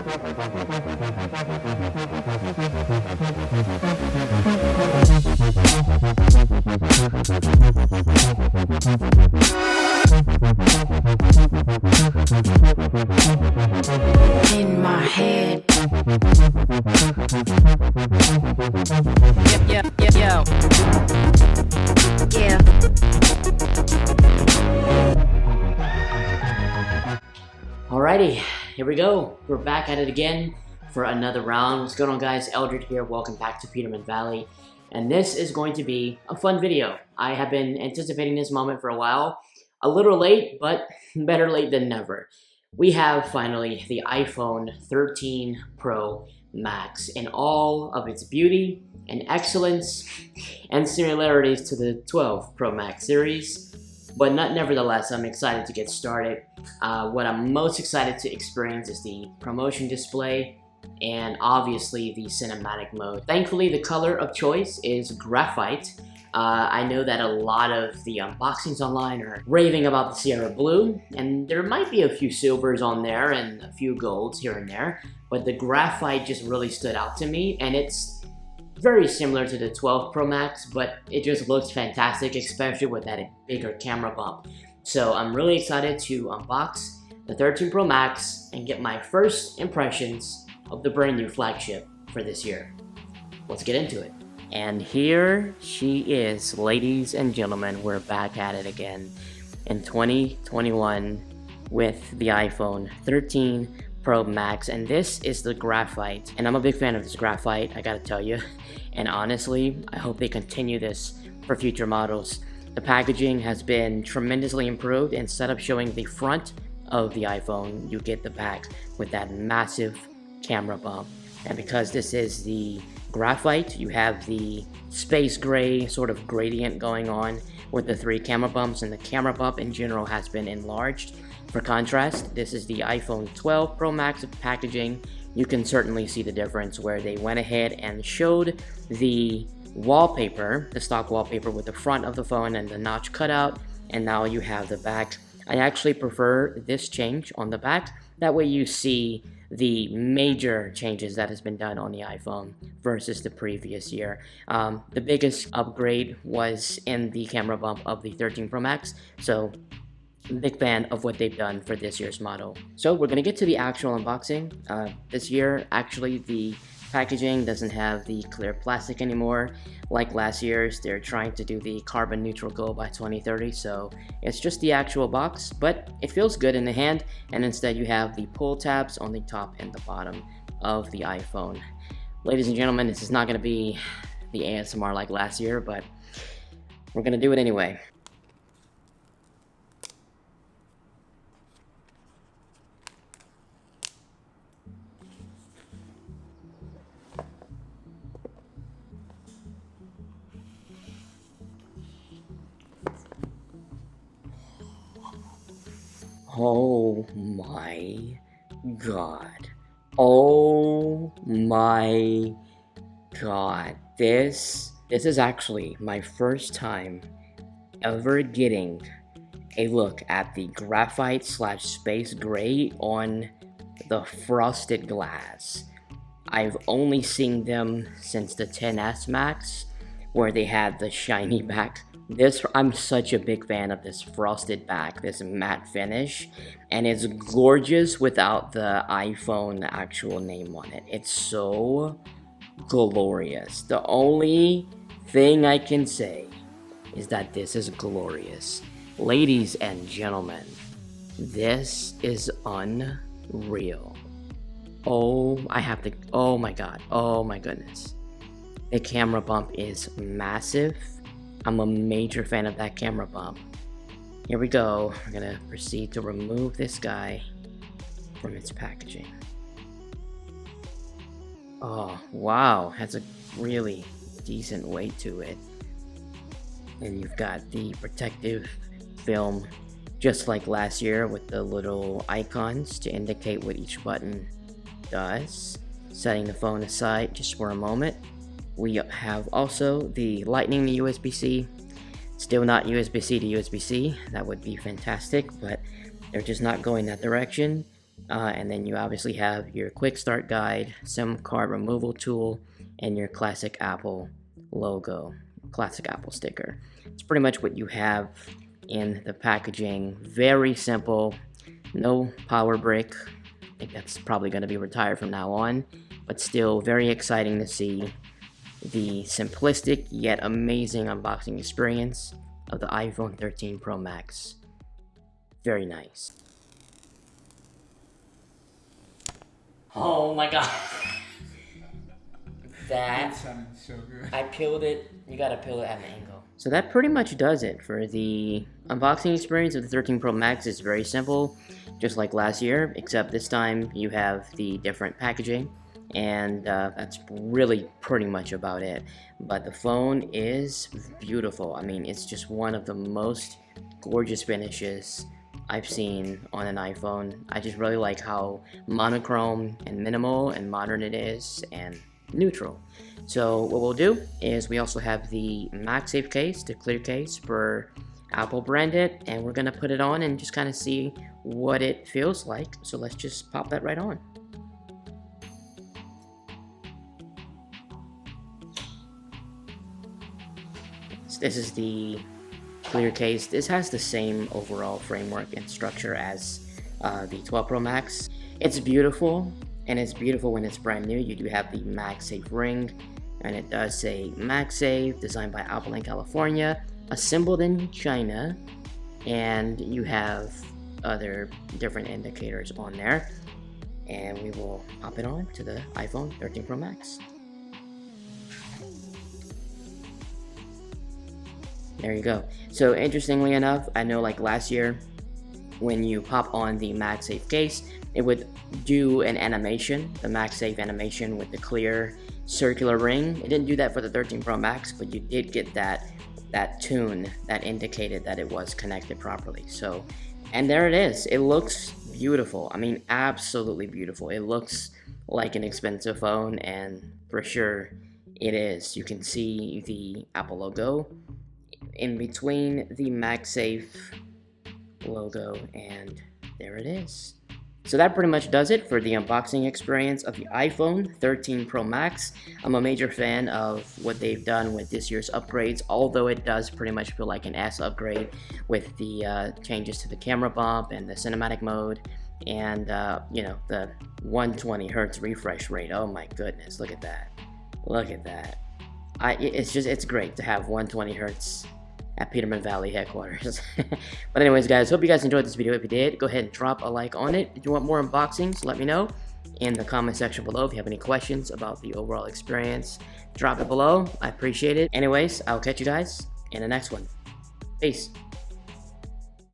In my head. Yo. Yeah. Alrighty, here we go. We're back at it again for another round. What's going on, guys? Eldred here. Welcome back to Peterman Valley. And this is going to be a fun video. I have been anticipating this moment for a while. A little late, but better late than never. We have finally the iPhone 13 Pro Max in all of its beauty and excellence and similarities to the 12 Pro Max series. But nevertheless, I'm excited to get started. What I'm most excited to experience is the promotion display and obviously the cinematic mode. Thankfully, the color of choice is Graphite. I know that a lot of the unboxings online are raving about the Sierra Blue, and there might be a few silvers on there and a few golds here and there, but the Graphite just really stood out to me, and it's very similar to the 12 Pro Max, but it just looks fantastic, especially with that bigger camera bump. So I'm really excited to unbox the 13 Pro Max and get my first impressions of the brand new flagship for this year. Let's get into it. And here she is, ladies and gentlemen. We're back at it again in 2021 with the iPhone 13 Pro Max, and this is the Graphite, and I'm a big fan of this Graphite, I gotta tell you. And honestly, I hope they continue this for future models. The packaging has been tremendously improved. Instead of showing the front of the iPhone, you get the back with that massive camera bump. And because this is the Graphite, you have the space gray sort of gradient going on with the 3 camera bumps, and the camera bump in general has been enlarged. For contrast, this is the iPhone 12 Pro Max packaging. You can certainly see the difference where they went ahead and showed the wallpaper, the stock wallpaper with the front of the phone and the notch cutout, and now you have the back. I actually prefer this change on the back. That way you see the major changes that has been done on the iPhone versus the previous year. The biggest upgrade was in the camera bump of the 13 Pro Max, so big fan of what they've done for this year's model. So we're gonna get to the actual unboxing. This year, actually, the packaging doesn't have the clear plastic anymore. Like last year's, they're trying to do the carbon neutral goal by 2030, so it's just the actual box, but it feels good in the hand, and instead you have the pull tabs on the top and the bottom of the iPhone. Ladies and gentlemen, this is not gonna be the ASMR like last year, but we're gonna do it anyway. Oh my god. Oh my god. This is actually my first time ever getting a look at the Graphite / space gray on the frosted glass. I've only seen them since the XS Max, where they had the shiny back. I'm such a big fan of this frosted back, this matte finish, and it's gorgeous without the iPhone actual name on it. It's so glorious. The only thing I can say is that this is glorious. Ladies and gentlemen, this is unreal. Oh my god, oh my goodness. The camera bump is massive. I'm a major fan of that camera bump. Here we go. We're gonna proceed to remove this guy from its packaging. Oh, wow. Has a really decent weight to it. And you've got the protective film just like last year with the little icons to indicate what each button does. Setting the phone aside just for a moment. We have also the Lightning to USB-C. Still not USB-C to USB-C. That would be fantastic, but they're just not going that direction. And then you obviously have your quick start guide, SIM card removal tool, and your classic Apple logo, classic Apple sticker. It's pretty much what you have in the packaging. Very simple, no power brick. I think that's probably going to be retired from now on, but still very exciting to see the simplistic yet amazing unboxing experience of the iPhone 13 Pro Max. Very nice. Oh my god. That sounded so good. I peeled it. You gotta peel it at an angle. So that pretty much does it for the unboxing experience of the 13 Pro Max. It's very simple, just like last year, except this time you have the different packaging, and that's really pretty much about it. But the phone is beautiful. I mean, it's just one of the most gorgeous finishes I've seen on an iPhone. I just really like how monochrome and minimal and modern it is, and neutral. So what we'll do is we also have the MagSafe case, the clear case for Apple branded, and we're gonna put it on and just kind of see what it feels like. So let's just pop that right on. So this is the clear case. This has the same overall framework and structure as the 12 Pro Max. It's beautiful, and it's beautiful when it's brand new. You do have the MagSafe ring, and it does say MagSafe, designed by Apple in California, assembled in China, and you have other different indicators on there. And we will pop it on to the iPhone 13 Pro Max. There you go. So interestingly enough, I know like last year, when you pop on the MagSafe case, it would do an animation, the MagSafe animation with the clear circular ring. It didn't do that for the 13 Pro Max, but you did get that tune that indicated that it was connected properly. So, and there it is. It looks beautiful. I mean, absolutely beautiful. It looks like an expensive phone, and for sure it is. You can see the Apple logo in between the MagSafe logo, and there it is. So that pretty much does it for the unboxing experience of the iPhone 13 Pro Max. I'm a major fan of what they've done with this year's upgrades, although it does pretty much feel like an S upgrade with the changes to the camera bump and the cinematic mode, and you know, the 120 hertz refresh rate. Oh my goodness, look at that. Look at that. It's great to have 120 hertz at Peterman Valley headquarters. But anyways, guys, hope you guys enjoyed this video. If you did, go ahead and drop a like on it. If you want more unboxings, let me know in the comment section below. If you have any questions about the overall experience, drop it below. I appreciate it. Anyways, I'll catch you guys in the next one. Peace.